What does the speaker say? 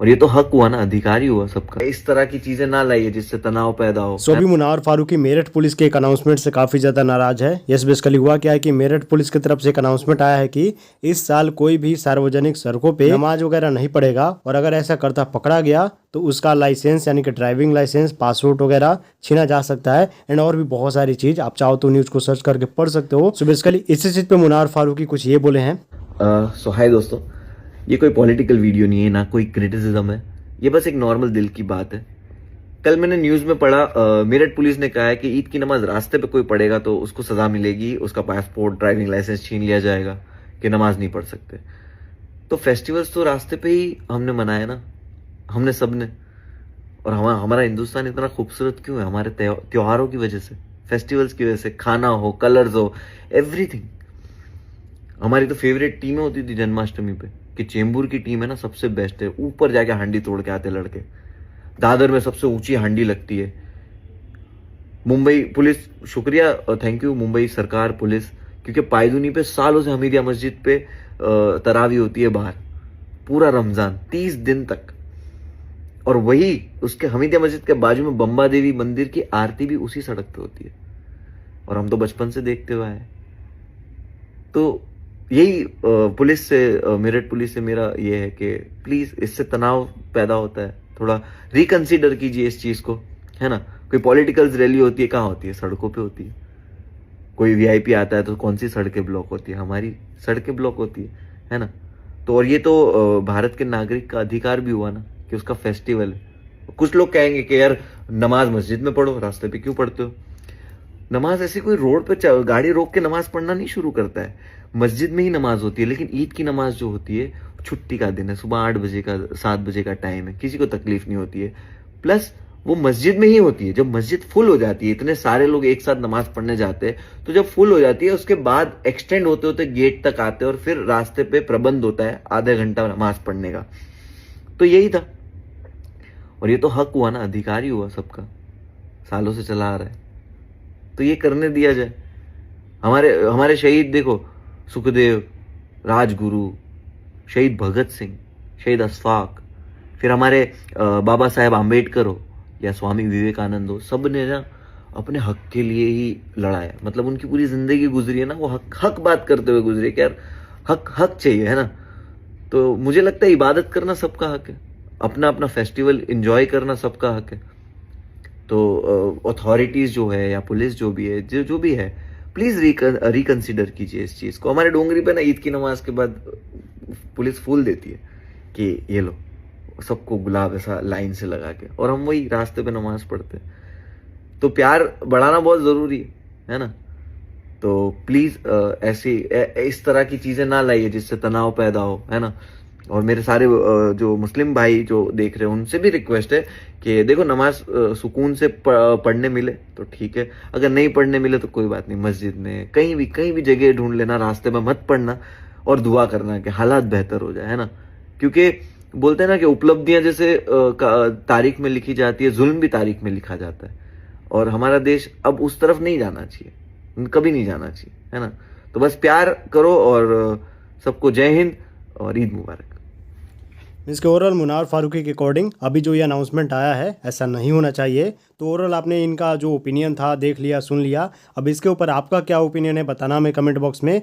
और ये तो हक हुआ ना, अधिकार ही हुआ सबका। इस तरह की चीजें ना लाइए जिससे तनाव पैदा हो। सो अभी मुनावर फारूकी मेरठ पुलिस के एक अनाउंसमेंट से काफी ज्यादा नाराज है। यस, बेसिकली हुआ क्या है कि मेरठ पुलिस की तरफ से एक अनाउंसमेंट आया है कि इस साल कोई भी सार्वजनिक सड़कों पे नमाज वगैरह नहीं पढ़ेगा, और अगर ऐसा करता पकड़ा गया तो उसका लाइसेंस यानी कि ड्राइविंग लाइसेंस, पासपोर्ट वगैरह छीना जा सकता है। एंड और भी बहुत सारी चीज, आप चाहो तो न्यूज को सर्च करके पढ़ सकते हो। सो बेसिकली इसी चीज पे मुनावर फारूकी कुछ ये बोले हैं। सो हाय दोस्तों, ये कोई पॉलिटिकल वीडियो नहीं है, ना कोई क्रिटिसिज्म है, ये बस एक नॉर्मल दिल की बात है। कल मैंने न्यूज में पढ़ा, मेरठ पुलिस ने कहा है कि ईद की नमाज रास्ते पे कोई पढ़ेगा तो उसको सजा मिलेगी, उसका पासपोर्ट, ड्राइविंग लाइसेंस छीन लिया जाएगा, कि नमाज नहीं पढ़ सकते। तो फेस्टिवल्स तो रास्ते पे ही हमने मनाए ना, हमने सबने। और हमारा हिंदुस्तान इतना खूबसूरत क्यों है? हमारे त्योहारों की वजह से, फेस्टिवल्स की वजह से, खाना हो, कलर्स हो, एवरीथिंग। हमारी तो फेवरेट टीमें होती थी जन्माष्टमी पे, कि चेंबूर की टीम है ना सबसे बेस्ट है, ऊपर जाके हांडी तोड़ के आते लड़के। दादर में सबसे ऊंची हांडी लगती है। मुंबई पुलिस, शुक्रिया, थैंक यू मुंबई सरकार, पुलिस, क्योंकि पायदुनी पे सालों से हमीदिया मस्जिद पे तरावी होती है बाहर, पूरा रमजान 30 दिन तक। और वही उसके हमीदिया मस्जिद के बाजू में बम्बा देवी मंदिर की आरती भी उसी सड़क पे होती है, और हम तो बचपन से देखते हुए आए। तो यही पुलिस से, मेरठ पुलिस से मेरा ये है कि प्लीज, इससे तनाव पैदा होता है, थोड़ा रिकंसीडर कीजिए इस चीज को, है ना। कोई पॉलिटिकल रैली होती है, कहाँ होती है? सड़कों पे होती है। कोई वीआईपी आता है तो कौन सी सड़कें ब्लॉक होती है? हमारी सड़कें ब्लॉक होती है ना। तो और ये तो भारत के नागरिक का अधिकार भी हुआ ना, कि उसका फेस्टिवल है। कुछ लोग कहेंगे कि यार नमाज मस्जिद में पढ़ो, रास्ते पे क्यों पढ़ते हो? नमाज ऐसी कोई रोड पे गाड़ी रोक के नमाज पढ़ना नहीं शुरू करता है, मस्जिद में ही नमाज होती है। लेकिन ईद की नमाज जो होती है, छुट्टी का दिन है, सुबह 8 बजे का, 7 बजे का टाइम है, किसी को तकलीफ नहीं होती है। प्लस वो मस्जिद में ही होती है। जब मस्जिद फुल हो जाती है, इतने सारे लोग एक साथ नमाज पढ़ने जाते हैं, तो जब फुल हो जाती है उसके बाद एक्सटेंड होते होते गेट तक आते हैं, और फिर रास्ते पे प्रबंध होता है आधा घंटा नमाज पढ़ने का। तो यही था। और ये तो हक हुआ ना, अधिकार ही हुआ सबका, सालों से चला आ रहा है, तो ये करने दिया जाए। हमारे हमारे शहीद देखो, सुखदेव, राजगुरु, शहीद भगत सिंह, शहीद अशफाक, फिर हमारे बाबा साहेब आम्बेडकर हो या स्वामी विवेकानंद हो, सब ने ना अपने हक के लिए ही लड़ा है। मतलब उनकी पूरी जिंदगी गुजरी है ना, वो हक हक बात करते हुए गुजरी कि यार हक हक चाहिए, है ना। तो मुझे लगता है इबादत करना सबका हक है, अपना अपना फेस्टिवल एंजॉय करना सबका हक है। तो अथॉरिटीज जो है या पुलिस जो भी है, जो भी है, प्लीज रिकंसिडर कीजिए इस चीज को। हमारे डोंगरी पे ना ईद की नमाज के बाद पुलिस फूल देती है कि ये लो, सबको गुलाब ऐसा लाइन से लगा के, और हम वही रास्ते पे नमाज पढ़ते हैं। तो प्यार बढ़ाना बहुत जरूरी है ना। तो प्लीज इस तरह की चीजें ना लाइए जिससे तनाव पैदा हो, है ना। और मेरे सारे जो मुस्लिम भाई जो देख रहे हैं उनसे भी रिक्वेस्ट है कि देखो, नमाज सुकून से पढ़ने मिले तो ठीक है, अगर नहीं पढ़ने मिले तो कोई बात नहीं, मस्जिद में कहीं भी जगह ढूंढ लेना, रास्ते में मत पढ़ना, और दुआ करना कि हालात बेहतर हो जाए, है ना। क्योंकि बोलते हैं ना कि उपलब्धियां जैसे तारीख में लिखी जाती है, जुल्म भी तारीख में लिखा जाता है। और हमारा देश अब उस तरफ नहीं जाना चाहिए, कभी नहीं जाना चाहिए, है ना। तो बस प्यार करो, और सबको जय हिंद और ईद मुबारक। इसके ओवरऑल मुनावर फारूकी के अकॉर्डिंग अभी जो ये अनाउंसमेंट आया है, ऐसा नहीं होना चाहिए। तो ओवरऑल आपने इनका जो ओपिनियन था देख लिया, सुन लिया। अब इसके ऊपर आपका क्या ओपिनियन है बताना हमें कमेंट बॉक्स में।